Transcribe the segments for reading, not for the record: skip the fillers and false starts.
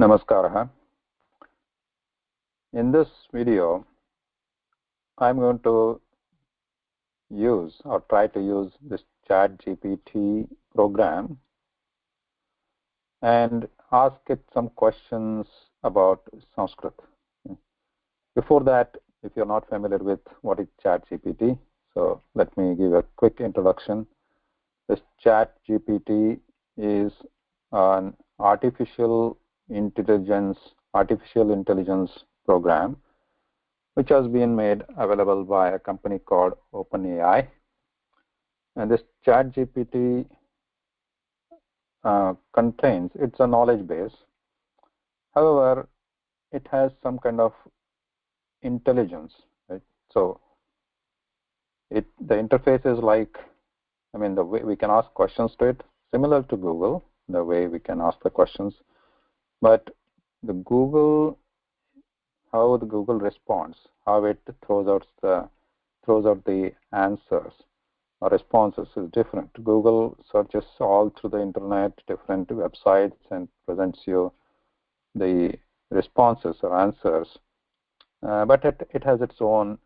Namaskara. In this video, I'm going to use or try to use this ChatGPT program and ask it some questions about Sanskrit. Before that, if you're not familiar with what is ChatGPT, so let me give a quick introduction. This ChatGPT is an artificial intelligence program which has been made available by a company called OpenAI. And this ChatGPT contains, it's a knowledge base. However, it has some kind of intelligence, right? So the interface is like, the way we can ask questions to it, similar to Google, the way we can ask the questions. But how the Google responds, how it throws out the answers or responses is different. Google searches all through the internet, different websites, and presents you the responses or answers. But it has its own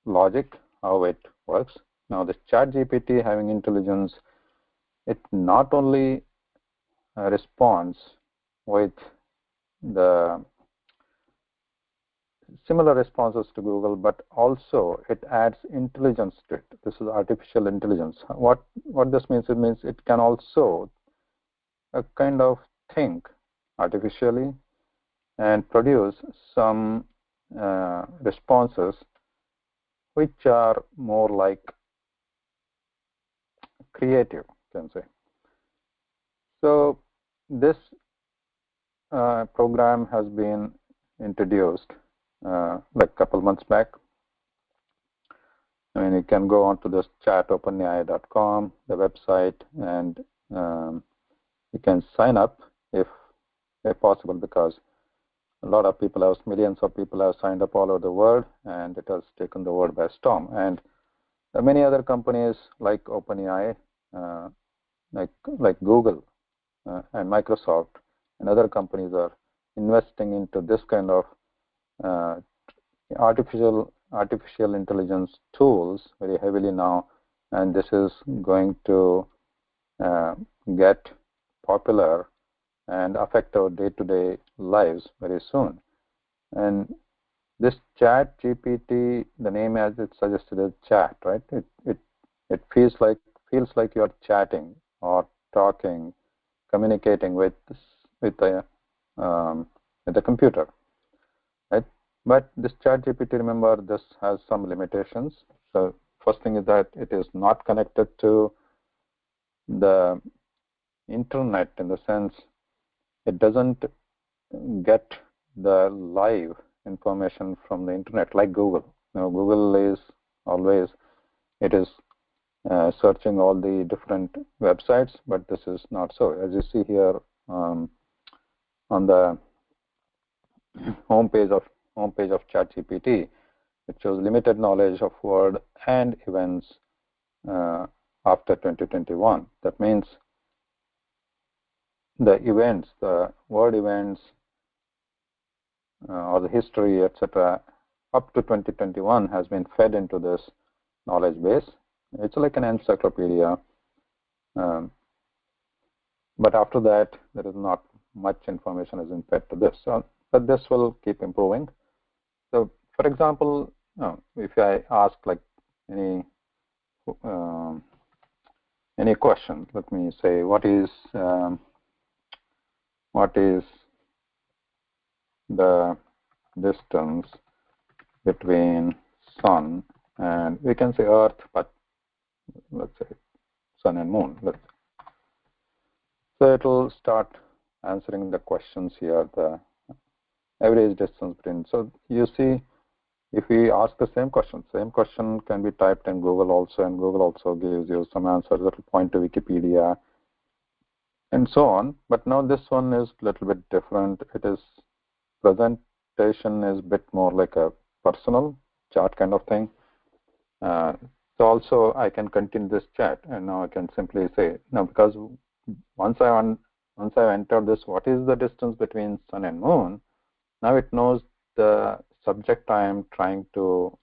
logic, how it works. Now, this ChatGPT having intelligence, it not only responds with the similar responses to Google, but also it adds intelligence to it. This is artificial intelligence. What this means? It means it can also kind of think artificially and produce some responses which are more like creative, you can say. So this program has been introduced like a couple months back. You can go on to this openai.com, the website, and you can sign up if possible, because a lot of people millions of people have signed up all over the world, and it has taken the world by storm. And there are many other companies like OpenAI, like Google and Microsoft, and other companies are investing into this kind of artificial intelligence tools very heavily now, and this is going to get popular and affect our day-to-day lives very soon. And this ChatGPT, the name as it suggested is chat, right? It feels like you're chatting or talking, communicating with the computer, right? But this ChatGPT, remember, this has some limitations. So first thing is that it is not connected to the internet, in the sense it doesn't get the live information from the internet like Google. Google is always, it is searching all the different websites, but this is not so. As you see here on the homepage of ChatGPT, it shows limited knowledge of word and events after 2021. That means the events, the word events, or the history, etc., up to 2021 has been fed into this knowledge base. It's like an encyclopedia, but after that, there is not much information is in fed to this. So, but this will keep improving. So, for example, if I ask like any question, let me say, what is the distance between sun and, we can say, Earth, but let's say sun and moon. So it will start answering the questions here, the average distance between. So you see, if we ask the same question can be typed in Google also, and Google also gives you some answers that will point to Wikipedia and so on. But now this one is a little bit different. It is, presentation is a bit more like a personal chat kind of thing. So also I can continue this chat, and now I can simply say, now, because once I once I've entered this, what is the distance between sun and moon? Now it knows the subject I am trying to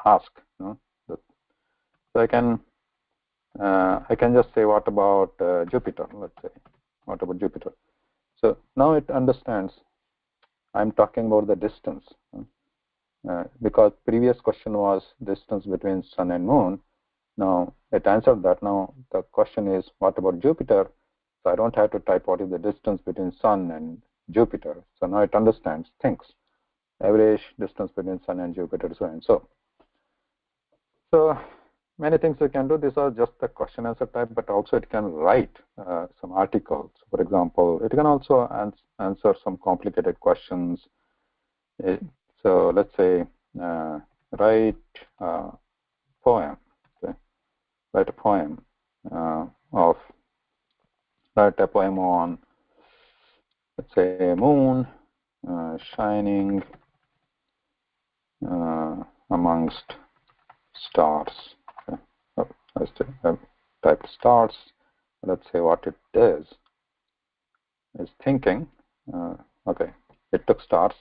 ask. So I can just say, what about Jupiter? Let's say, what about Jupiter? So now it understands I'm talking about the distance, because previous question was distance between sun and moon. Now it answered that. Now the question is, what about Jupiter? So I don't have to type what is the distance between sun and Jupiter. So now it understands things. Average distance between sun and Jupiter, so and so. So many things you can do. These are just the question answer type, but also it can write some articles. For example, it can also answer some complicated questions. So let's say write a poem. Okay? Write a poem on, let's say, moon shining amongst stars. Okay. Oh, let's type stars. Let's say what it is thinking. Okay, it took stars.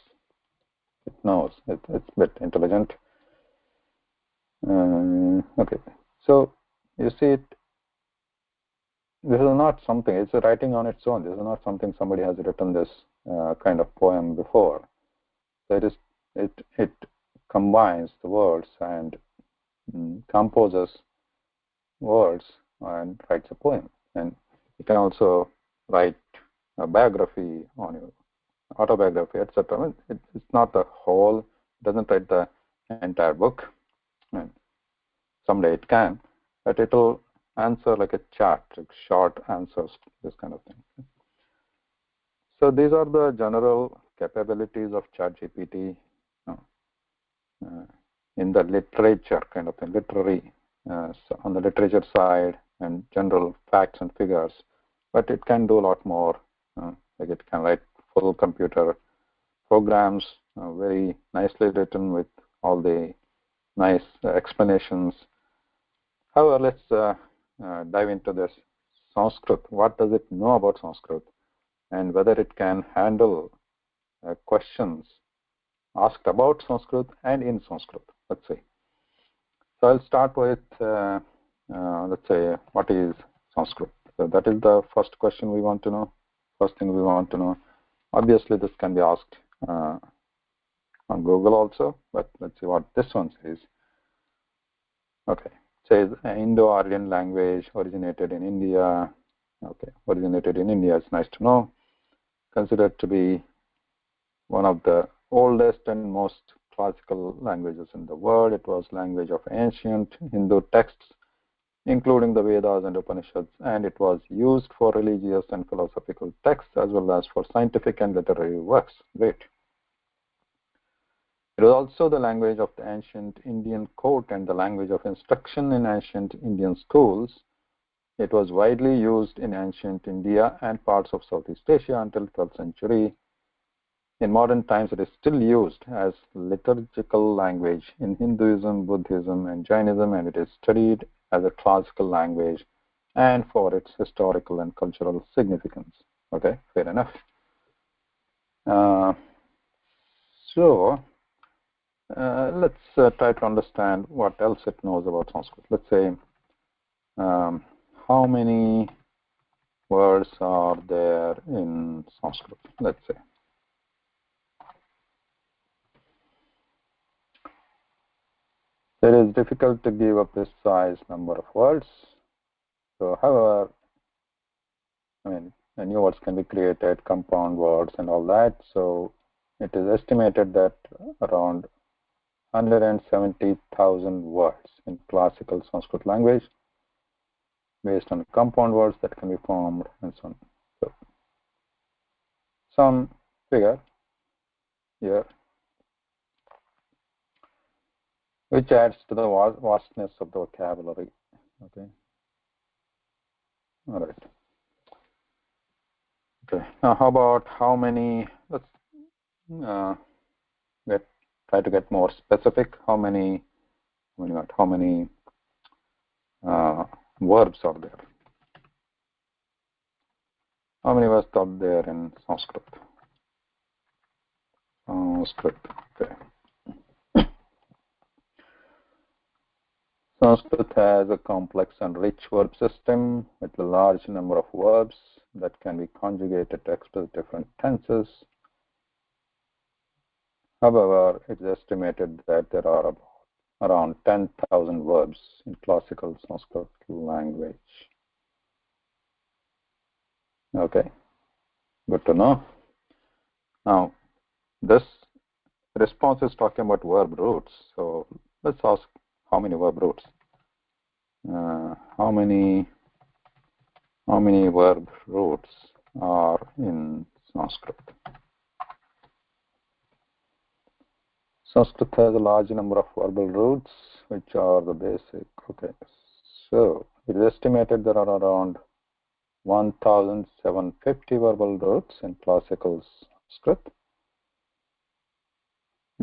It knows. It's a bit intelligent. Okay, so you see it. This is not something. It's writing on its own. This is not something somebody has written this kind of poem before. So it combines the words and composes words and writes a poem. And you can also write a biography on your autobiography, etc. It's not the whole. It doesn't write the entire book. And someday it can, but it will answer like a chart, like short answers, this kind of thing. So these are the general capabilities of ChatGPT in the literature kind of thing, literary, so on the literature side, and general facts and figures. But it can do a lot more. Like it can write full computer programs, very nicely written with all the nice explanations. However, let's dive into this Sanskrit. What does it know about Sanskrit, and whether it can handle questions asked about Sanskrit and in Sanskrit. Let's see. So I'll start with, let's say, what is Sanskrit? So that is the first question we want to know. First thing we want to know. Obviously, this can be asked on Google also, but let's see what this one says. Okay, it says Indo-Aryan language originated in India. Okay, originated in India. It's nice to know. Considered to be one of the oldest and most classical languages in the world. It was language of ancient Hindu texts, including the Vedas and Upanishads, and it was used for religious and philosophical texts as well as for scientific and literary works. Great. It was also the language of the ancient Indian court and the language of instruction in ancient Indian schools. It was widely used in ancient India and parts of Southeast Asia until 12th century. In modern times, it is still used as liturgical language in Hinduism, Buddhism, and Jainism, and it is studied as a classical language and for its historical and cultural significance. Okay, fair enough. So let's try to understand what else it knows about Sanskrit. Let's say, how many words are there in Sanskrit? Let's say. It is difficult to give a precise number of words. So, however, I mean, new words can be created, compound words and all that. So, it is estimated that around 170,000 words in classical Sanskrit language based on compound words that can be formed and so on. So, some figure here which adds to the vastness of the vocabulary. Okay. All right. Okay. Now, how about how many? Let's try to get more specific. How many verbs are there? How many words are there in Sanskrit? Sanskrit. Okay. Sanskrit has a complex and rich verb system with a large number of verbs that can be conjugated to express different tenses. However, it's estimated that there are around 10,000 verbs in classical Sanskrit language. Okay, good to know. Now, this response is talking about verb roots. So let's ask how many verb roots? How many verb roots are in Sanskrit? Sanskrit has a large number of verbal roots, which are the basic. Okay, so it is estimated there are around 1,750 verbal roots in classical Sanskrit.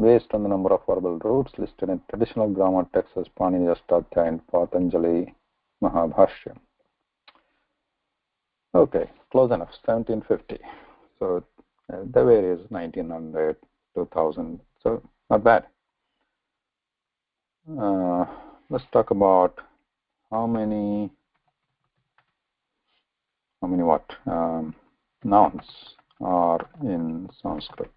Based on the number of verbal roots listed in traditional grammar texts as Panini Ashtadhyayi and Patanjali Mahabhashya. Okay, close enough, 1750. So the varies 1900, 2000, so not bad. Let's talk about how many what? Nouns are in Sanskrit.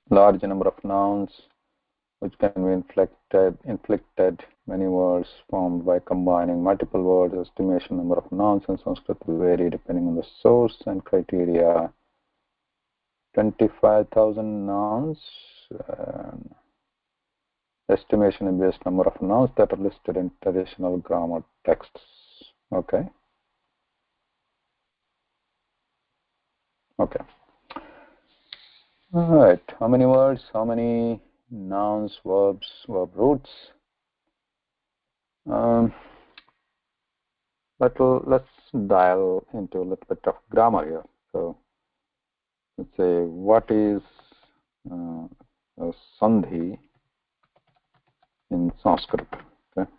Large number of nouns which can be inflected, many words formed by combining multiple words. Estimation number of nouns in Sanskrit vary depending on the source and criteria. 25,000 nouns. Estimation is based number of nouns that are listed in traditional grammar texts. Okay. Okay. All right. How many words? How many nouns, verbs, verb roots? Let's dial into a little bit of grammar here. So let's say, what is a sandhi in Sanskrit? Okay.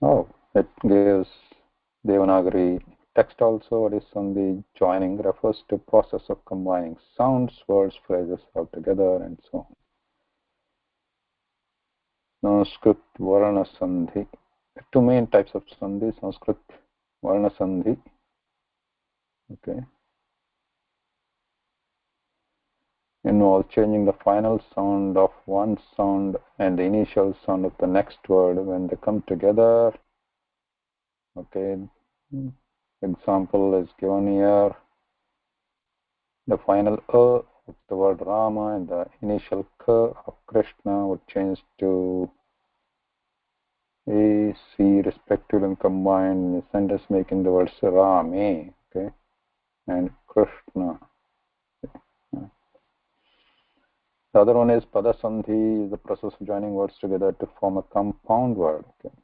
Oh, it gives Devanagari text also. What is sandhi? Joining refers to process of combining sounds, words, phrases all together, and so on. Sanskrit Varna Sandhi. Two main types of sandhi. Sanskrit Varna Sandhi. Okay. Involve changing the final sound of one sound and the initial sound of the next word when they come together. Okay. Example is given here. The final of the word Rama and the initial K of Krishna would change to A, C respectively and combined in the sentence making the words Rame, okay, and Krishna. The other one is Padasandhi, is the process of joining words together to form a compound word. Okay.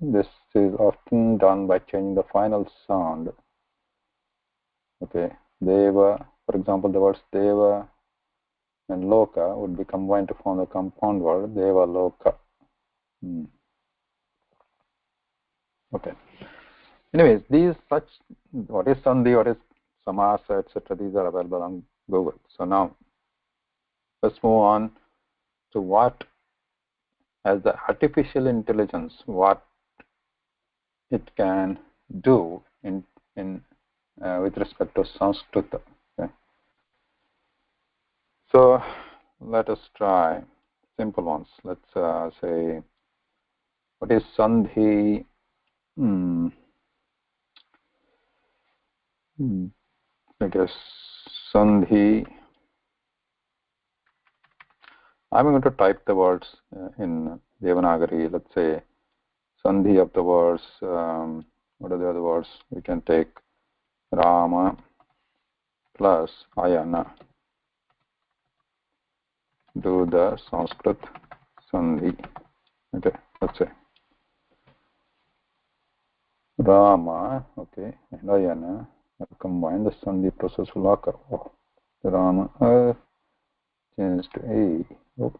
This is often done by changing the final sound. Okay, Deva, for example, the words Deva and Loka would be combined to form the compound word Deva Loka. Okay. Anyways, what is Sandhi, what is Samasa, etc., these are available on Google. So now, let's move on to what, as the artificial intelligence, what it can do with respect to Sanskrit. Okay. So let us try simple ones. Let's say, what is Sandhi? I guess Sandhi. I'm going to type the words in Devanagari. Let's say Sandhi of the words. What are the other words? We can take Rama plus Ayana. Do the Sanskrit Sandhi. Okay, let's say Rama, okay, and Ayana combine the Sandhi process will occur. Oh, Rama, changed to A. Oh.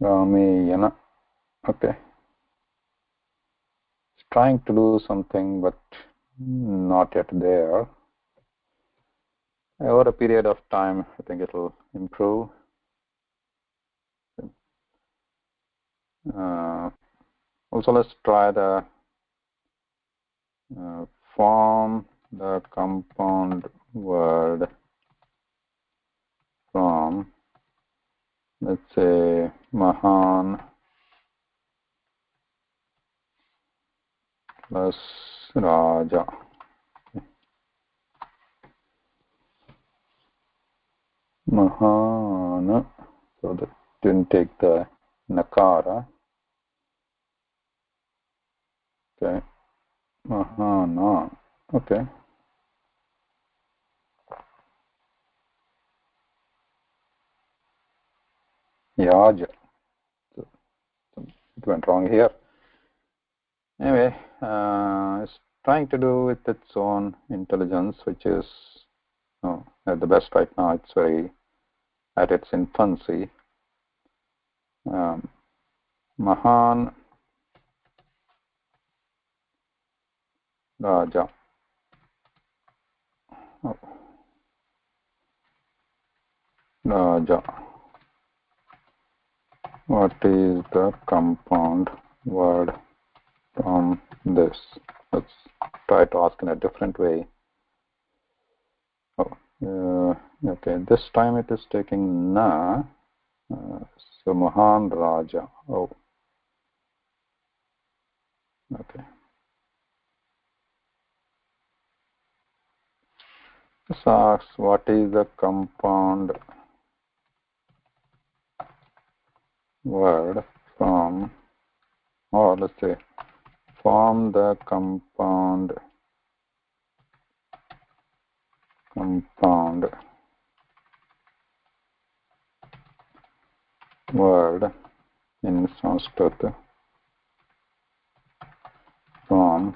Rameyana. Okay. It's trying to do something, but not yet there. Over a period of time, I think it will improve. Also, let's try the form the compound word from, let's say, Mahan plus Raja. Mahana, so that didn't take the Nakara. Okay, Mahana. Okay. Yaja. So it went wrong here. Anyway, it's trying to do with its own intelligence, which is at the best right now. It's very at its infancy. Mahan Raja. Oh. Raja. What is the compound word from this? Let's try to ask in a different way. Okay, this time it is taking na. So Mahan Raja. Oh, okay. This asks what is the compound word from, or let's say, form the compound word in Sanskrit from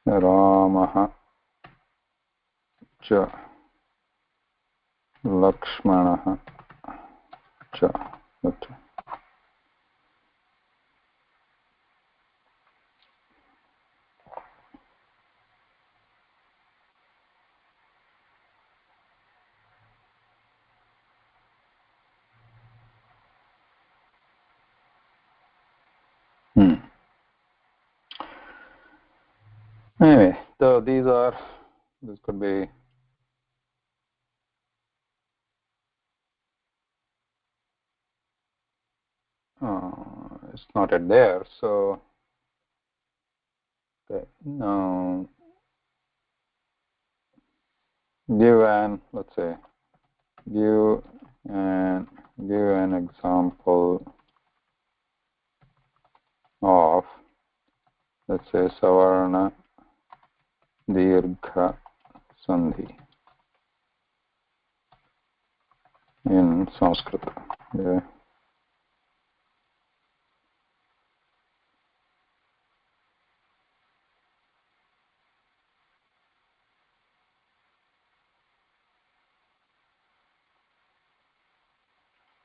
Ramaha cha Lakshmanaha cha. Okay. Anyway, so this could be it's not yet there, so okay. Now let's say give an example of, let's say, Savarna Dirgha Sandhi in Sanskrit. Yeah.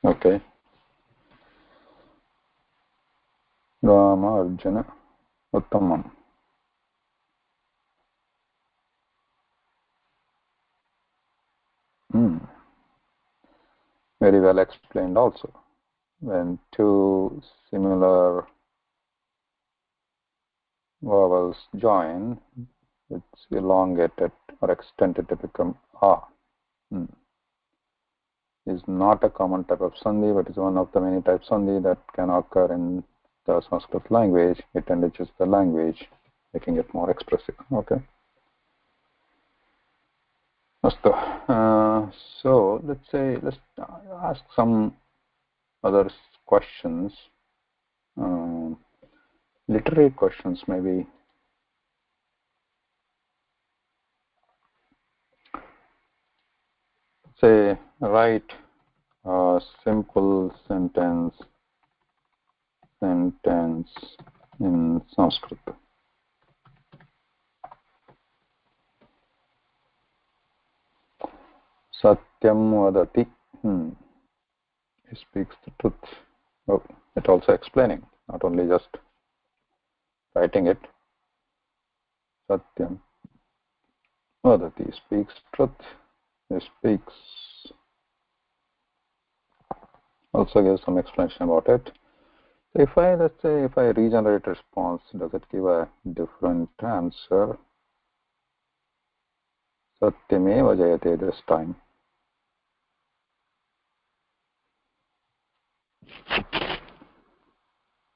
Okay. Rama Arjuna Uttamam. Very well explained also. When two similar vowels join, it's elongated or extended to become a. Is not a common type of sandhi, but is one of the many types of sandhi that can occur in the Sanskrit language. It enriches the language, making it more expressive. Okay. So let's ask some other questions, literary questions maybe. Say, write a simple sentence in Sanskrit. Satyam vadati. He speaks the truth. Oh, it also explaining, not only just writing it. Satyam vadati, speaks truth. He speaks. Also gives some explanation about it. So let's say if I regenerate response, does it give a different answer? Satyameva jayate this time.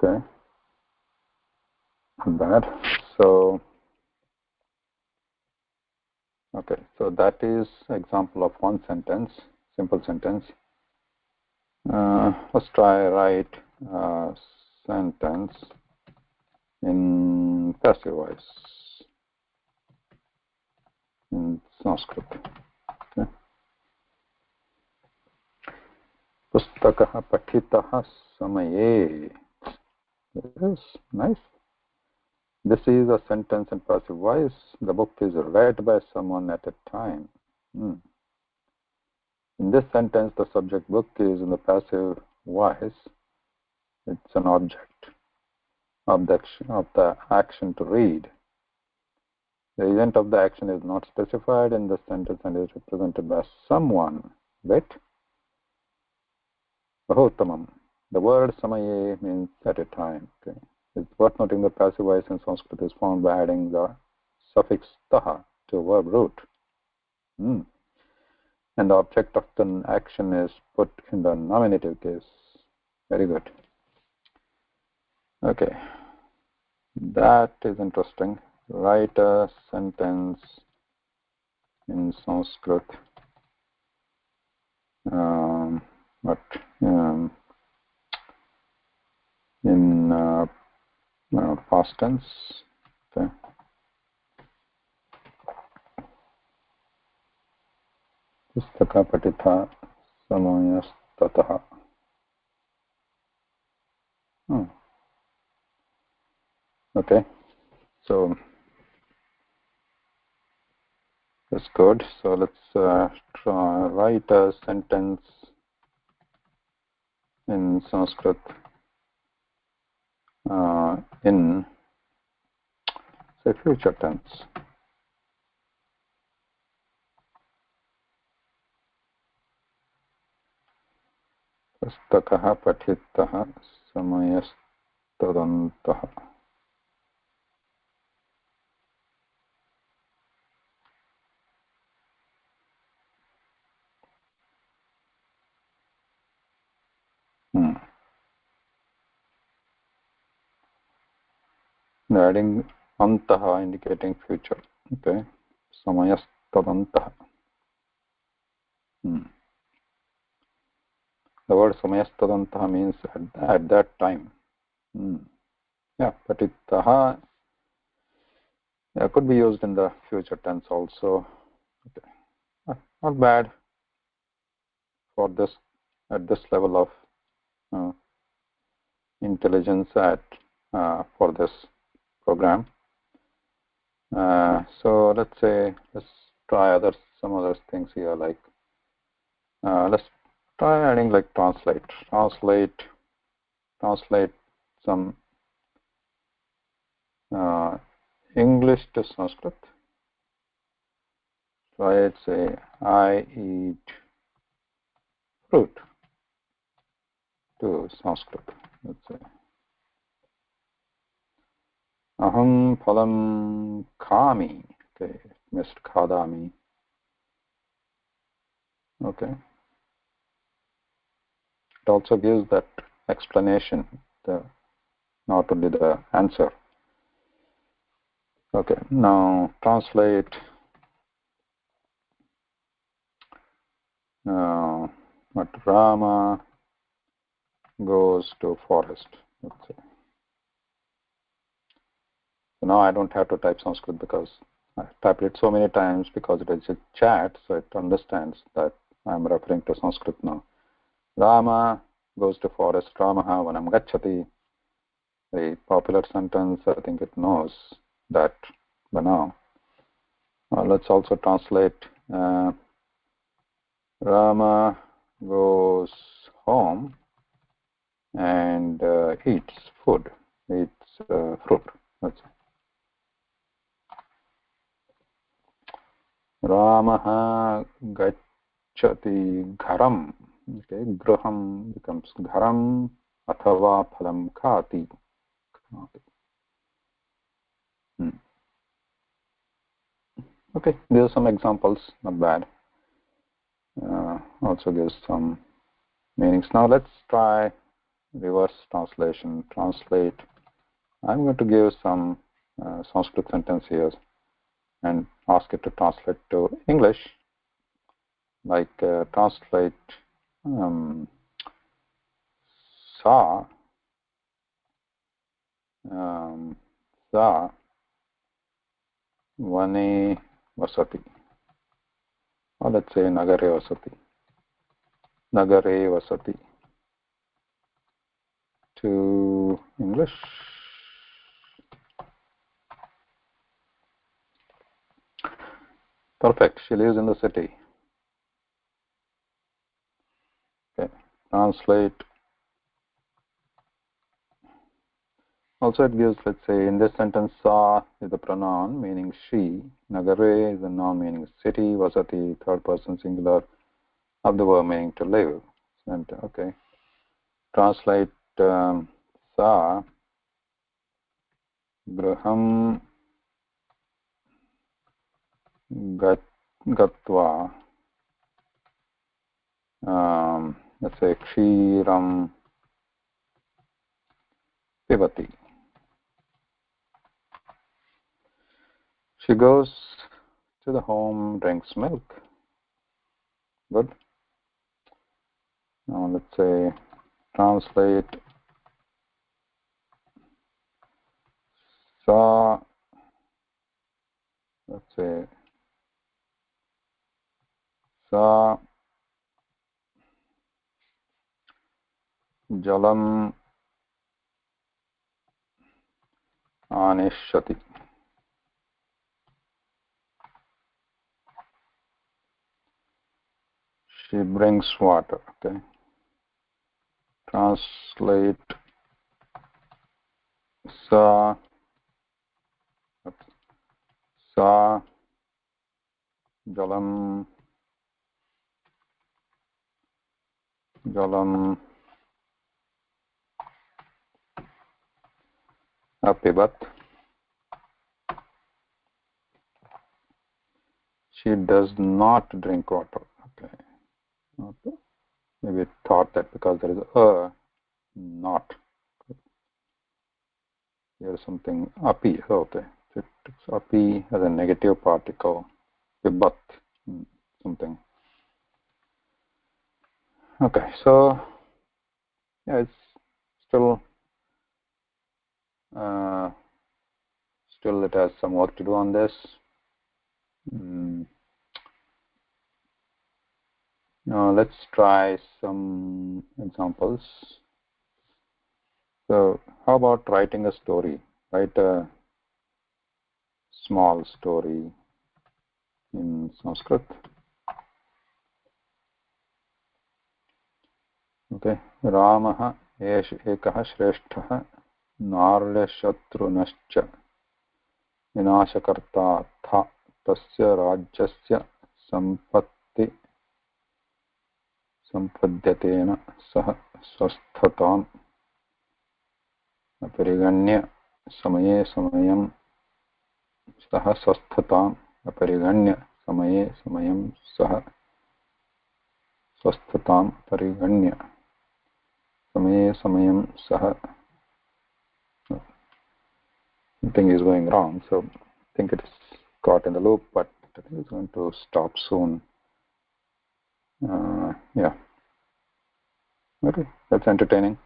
Okay, not bad. So okay, so that is example of one sentence, simple sentence. Let's try write sentence in passive voice in Sanskrit. Okay. Pustakah pathitah samaye. Yes, nice. This is a sentence in passive voice. The book is read by someone at a time. In this sentence, the subject book is in the passive voice. It's an object of the action to read. The event of the action is not specified in the sentence and is represented by someone. Wait. Bahuttamam. The word samaye means at a time. Okay. It's worth noting the passive voice in Sanskrit is formed by adding the suffix taha to verb root. And the object of the action is put in the nominative case. Very good. Okay. That is interesting. Write a sentence in Sanskrit. In past tense. Okay. Pustaka patitha samayastataha. Okay. So that's good. So let's try write a sentence in Sanskrit in say future tense. Pustakah patitah samayastadantah. Adding antaha indicating future. Okay. Samayastadantah. The word samayastadantah means at that time. Yeah, patitaha could be used in the future tense also. Okay. Not bad for this at this level of intelligence for this program. So let's try some other things here, like let's try adding like translate some English to Sanskrit. Try it, say I eat fruit to Sanskrit. Let's say aham phalam khami. Okay, missed khadami. Okay. It also gives that explanation, not only the answer. Okay, now translate what Rama goes to forest. Let's say. So now I don't have to type Sanskrit because I typed it so many times because it is a chat, so it understands that I'm referring to Sanskrit now. Rama goes to forest. Ramaha vanam gacchati. A popular sentence. I think it knows that by now. Let's also translate Rama goes home and eats food, eats fruit. That's it. Ramaha gacchati gharam. Okay, graham becomes gharam athava phalam khati. Okay, these are some examples, not bad. Also gives some meanings. Now let's try reverse translation. Translate. I'm going to give some Sanskrit sentence here and ask it to translate to English. Like translate sa sa vane vasati, or let's say nagare vasati. Nagare vasati. To English. Perfect. She lives in the city. Okay. Translate. Also, it gives, let's say, in this sentence, sa is the pronoun meaning she. Nagare is the noun meaning city. Vasati, third person singular of the verb meaning to live. And, okay. Translate sa graham gatva. Let's say kshiram pivati. She goes to the home, drinks milk. Good. Now let's say translate sa, let's say sa jalam anishati. She brings water. Okay. Translate sa sa jalam apibat. She does not drink water. Okay. Okay. Maybe it thought that because there is a not. There is something api. Okay. It takes api as a negative particle. Pibat. Something. Okay. So yeah, it's still it has some work to do on this. Now let's try some examples. So how about writing a story? Write a small story in Sanskrit. Okay. Ramaha ekah shrestha narya shatrunascha vinashakarta tha tasya rajyasya sampatti sampadhyatena sah swasthatam aparighanya samaye samayam सह स्वस्थताम् अपरिगण्य समये समयं सह स्वस्थताम् परिगण्य समये समयं सह. Something is going wrong, so I think it is caught in the loop, but I think it's going to stop soon. Yeah. Okay, that's entertaining.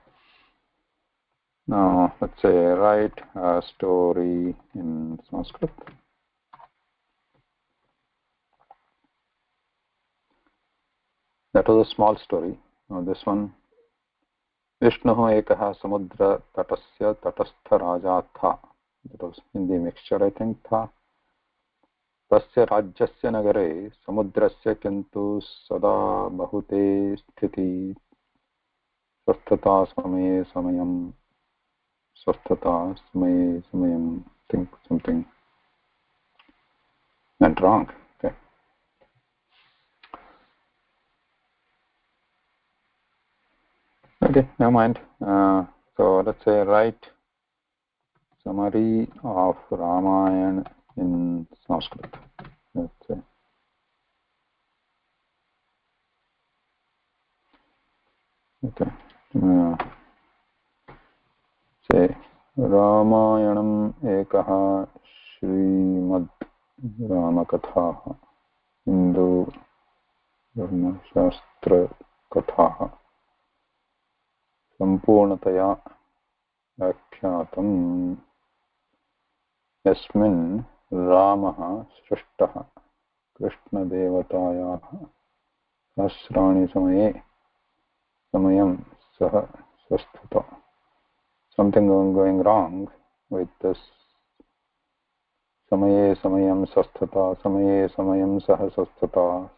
Now let's say write a story in Sanskrit. That was a small story. Now this one, Vishnuh ekah samudra tatasya tatastha raja tha. That was Hindi mixture, I think, tha. तस्य राज्यस्य नगरे समुद्रस्य किन्तु सदा बहुते स्थिति स्वस्थता समये समयं स्वस्थता समये समयं think something went wrong. Okay. Okay, never mind. So let's say write summary of Ramayana in Sanskrit. Let's say. Okay. Say Ramayanam ekaha Srimad Ramakatha Hindu Shastra Katha Sampurnataya Akyatam Yasmin Ramaha Srishtah Krishna Devataya Sahasrani Samaye Samayam Saha Sasthuta. Something going wrong with this Samaye Samayam Sasthuta, Samaye Samayam Saha Sasthuta.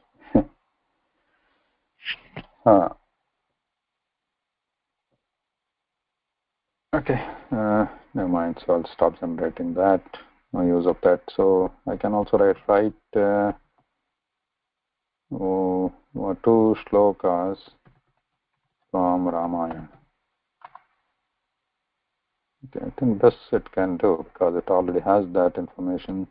Okay, never mind. So I'll stop generating that. No use of that. So I can also write two shlokas from Ramayana. Okay, I think this it can do because it already has that information.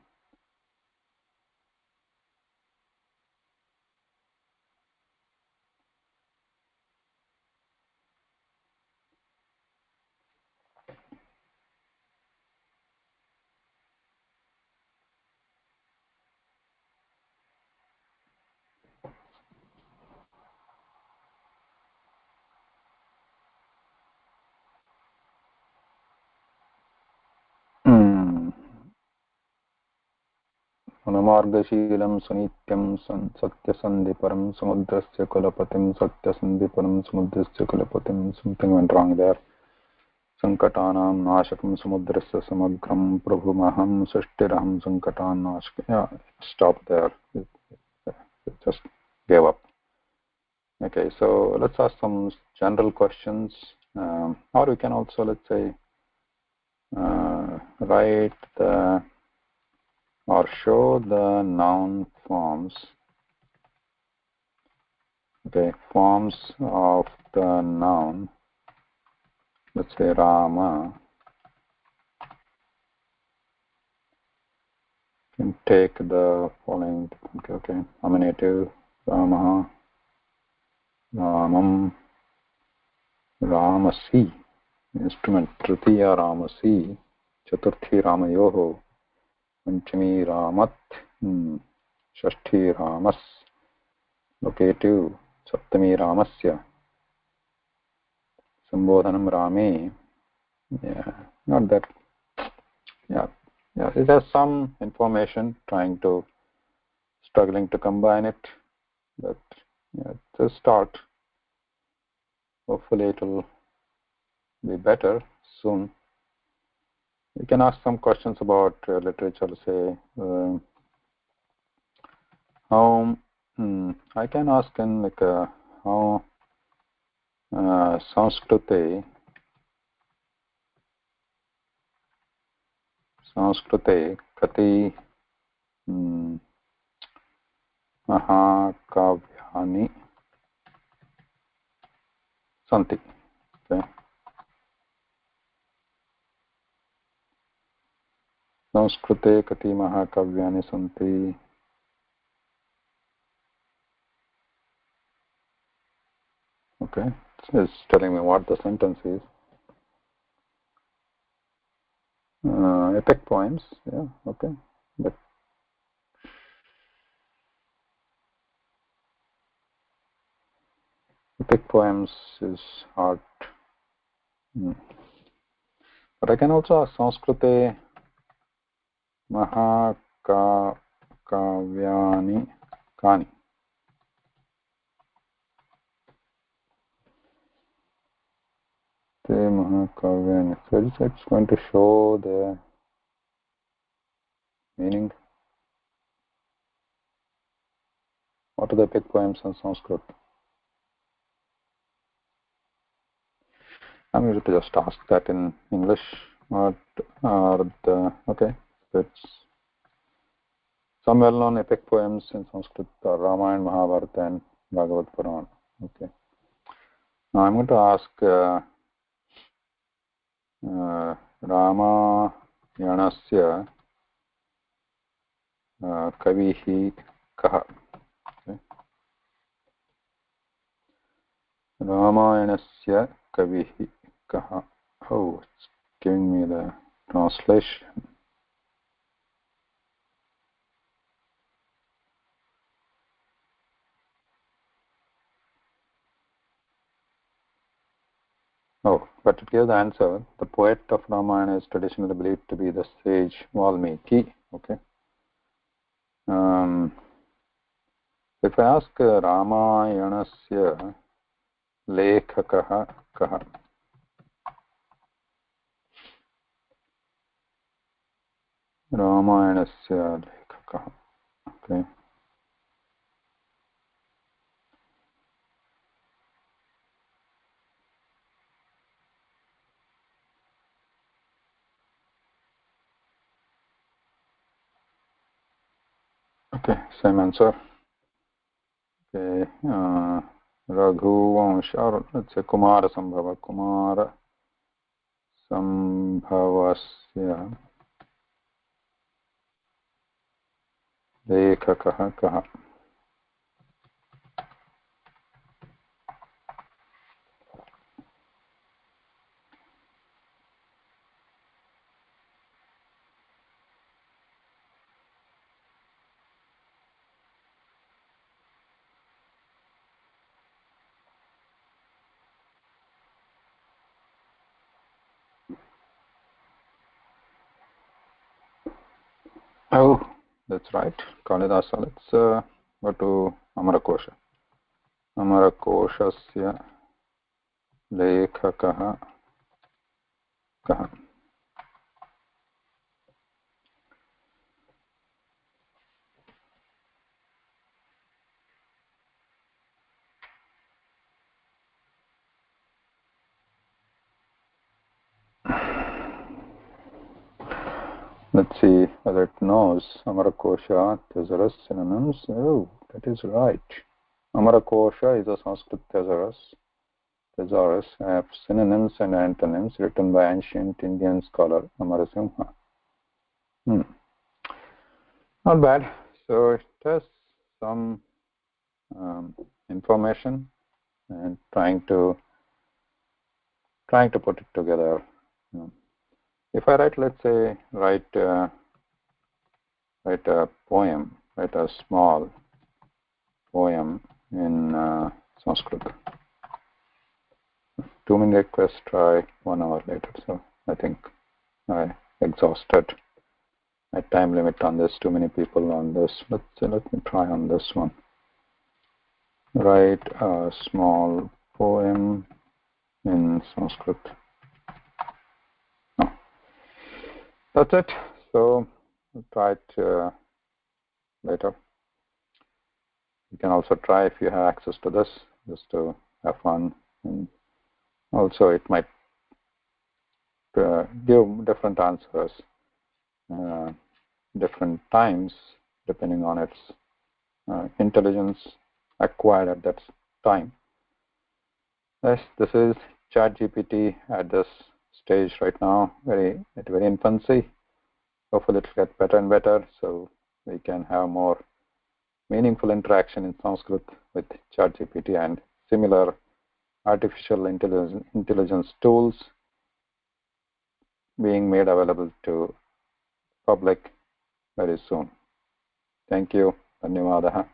Anamargashīlam sunityam satyasandhiparam samudrasya kulapatim satyasandhiparam samudrasya kulapatim. Something went wrong there. Sankatanam nashakam samudrasya samagram prabhumaham sashtiraham sankatan nashakam. Yeah, stop there. It just gave up. Okay, so let's ask some general questions. Or we can also, let's say, write the or show the noun forms. Okay, forms of the noun. Let's say Rama. Can take the following. Okay. Nominative. Rama. Ramam. Ramasi. Instrument. Tritiya Ramasi. Chaturthi Ramayoho. Panchami Ramat. Shashti Ramas. Locative. Saptami Ramasya. Sambodhanam Rame. Yeah, not that. Yeah, it has some information, struggling to combine it, but yeah, it's a start. Hopefully it will be better soon. You can ask some questions about literature, say how I can ask in like how Sanskrit kati mahakavyani santi. Okay. Sanskrite kati mahakavyani santi. Okay, it's telling me what the sentence is. Epic poems, yeah, okay. But epic poems is hard. But I can also ask Sanskrite Mahakavyani Kani. Te Mahakavyani. So it's going to show the meaning. What are the epic poems in Sanskrit? I'm going to just ask that in English. What are the, okay, it's some well-known epic poems in Sanskrit are Ramayana, Mahabharata, and Bhagavad Puran. Okay. Now I'm going to ask Ramayanasya kavihi kaha. Okay. Ramayanasya kavihi kaha. Oh, it's giving me the translation. Oh, but to give the answer, the poet of Ramayana is traditionally believed to be the sage Valmiki. Okay. If I ask Ramayanasya lekakaha kaha. Ramayanasya lekakaha. Okay. Okay, same answer. Okay, Raghuvansh, or let's say Kumara Sambhava. Kumara Sambhavasya lekakaha kaha. Oh, that's right. Kalidasa. Let's go to Amarakosha. Amarakoshasya lekakaha kaha. Let's see whether it knows. Amarakosha, thesaurus, synonyms. Oh, that is right. Amarakosha is a Sanskrit thesaurus. Thesaurus have synonyms and antonyms written by ancient Indian scholar Amarasimha. Not bad. So it has some information and trying to put it together. If I write, let's say, write a poem, write a small poem in Sanskrit. 2-minute request, try 1 hour later. So I think I exhausted my time limit on this. Too many people on this. Let me try on this one. Write a small poem in Sanskrit. No. That's it. So we'll try it later. You can also try if you have access to this, just to have fun. And also it might give different answers, different times, depending on its intelligence acquired at that time. Yes, this is ChatGPT at this stage right now, very infancy. Hopefully it will get better and better, so we can have more meaningful interaction in Sanskrit with ChatGPT and similar artificial intelligence tools being made available to public very soon. Thank you. Dhanyawadaha.